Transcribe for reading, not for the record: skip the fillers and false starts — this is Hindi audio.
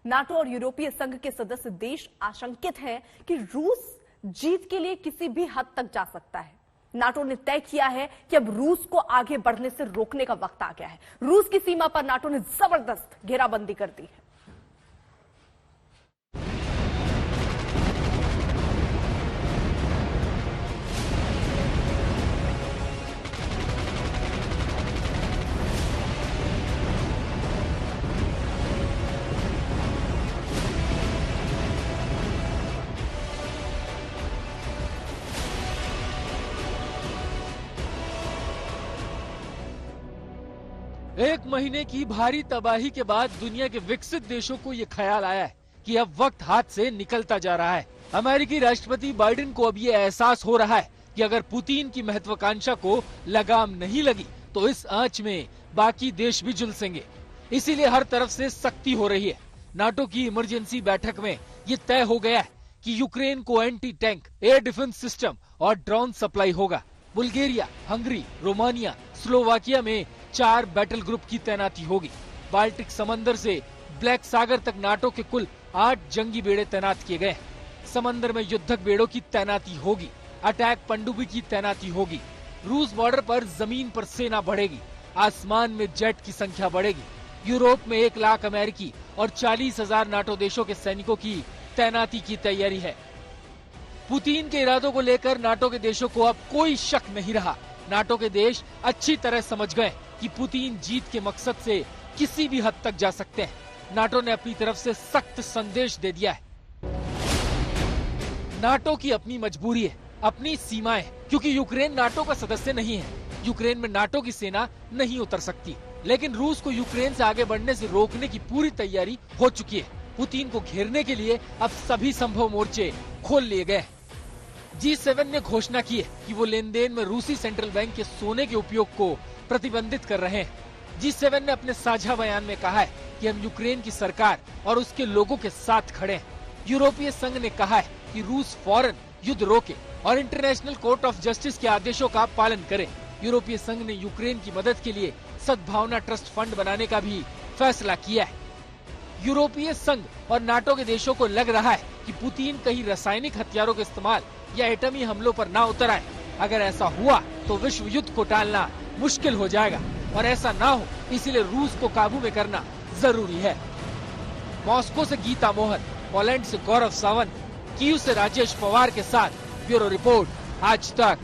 नाटो और यूरोपीय संघ के सदस्य देश आशंकित हैं कि रूस जीत के लिए किसी भी हद तक जा सकता है। नाटो ने तय किया है कि अब रूस को आगे बढ़ने से रोकने का वक्त आ गया है। रूस की सीमा पर नाटो ने जबरदस्त घेराबंदी कर दी है। एक महीने की भारी तबाही के बाद दुनिया के विकसित देशों को ये ख्याल आया है कि अब वक्त हाथ से निकलता जा रहा है। अमेरिकी राष्ट्रपति बाइडेन को अब ये एहसास हो रहा है कि अगर पुतिन की महत्वाकांक्षा को लगाम नहीं लगी तो इस आंच में बाकी देश भी झुलसेंगे। इसीलिए हर तरफ से सख्ती हो रही है। नाटो की इमरजेंसी बैठक में ये तय हो गया है कि यूक्रेन को anti tank air defence system और ड्रोन सप्लाई होगा। बुल्गारिया, हंगरी, रोमानिया, स्लोवाकिया में 4 बैटल ग्रुप की तैनाती होगी। बाल्टिक समंदर से ब्लैक सागर तक नाटो के कुल 8 जंगी बेड़े तैनात किए गए। समंदर में युद्धक बेड़ों की तैनाती होगी। अटैक पनडुब्बी की तैनाती होगी। रूस बॉर्डर पर जमीन पर सेना बढ़ेगी। आसमान में जेट की संख्या बढ़ेगी। यूरोप में 1 लाख अमेरिकी और 40,000 नाटो देशों के सैनिकों की तैनाती की तैयारी है। पुतिन के इरादों को लेकर नाटो के देशों को अब कोई शक नहीं रहा। नाटो के देश अच्छी तरह समझ गए कि पुतिन जीत के मकसद से किसी भी हद तक जा सकते हैं। नाटो ने अपनी तरफ से सख्त संदेश दे दिया है। नाटो की अपनी मजबूरी है, अपनी सीमाएं, क्योंकि यूक्रेन नाटो का सदस्य नहीं है। यूक्रेन में नाटो की सेना नहीं उतर सकती, लेकिन रूस को यूक्रेन से आगे बढ़ने से रोकने की पूरी तैयारी हो चुकी है। पुतिन को घेरने के लिए अब सभी संभव मोर्चे खोल लिए गए। G7 ने घोषणा की है कि वो लेन देन में रूसी सेंट्रल बैंक के सोने के उपयोग को प्रतिबंधित कर रहे हैं। G7 ने अपने साझा बयान में कहा है कि हम यूक्रेन की सरकार और उसके लोगों के साथ खड़े हैं। यूरोपीय संघ ने कहा है कि रूस फौरन युद्ध रोके और इंटरनेशनल कोर्ट ऑफ जस्टिस के आदेशों का पालन करे। यूरोपीय संघ ने यूक्रेन की मदद के लिए सद्भावना ट्रस्ट फंड बनाने का भी फैसला किया है। यूरोपीय संघ और नाटो के देशों को लग रहा है कि पुतिन कहीं रासायनिक हथियारों के इस्तेमाल या एटमी हमलों पर ना उतर आए। अगर ऐसा हुआ तो विश्व युद्ध को टालना मुश्किल हो जाएगा और ऐसा ना हो इसीलिए रूस को काबू में करना जरूरी है। मॉस्को से गीता मोहन, पोलैंड से गौरव सावंत, कीव से राजेश पवार के साथ ब्यूरो रिपोर्ट, आज तक।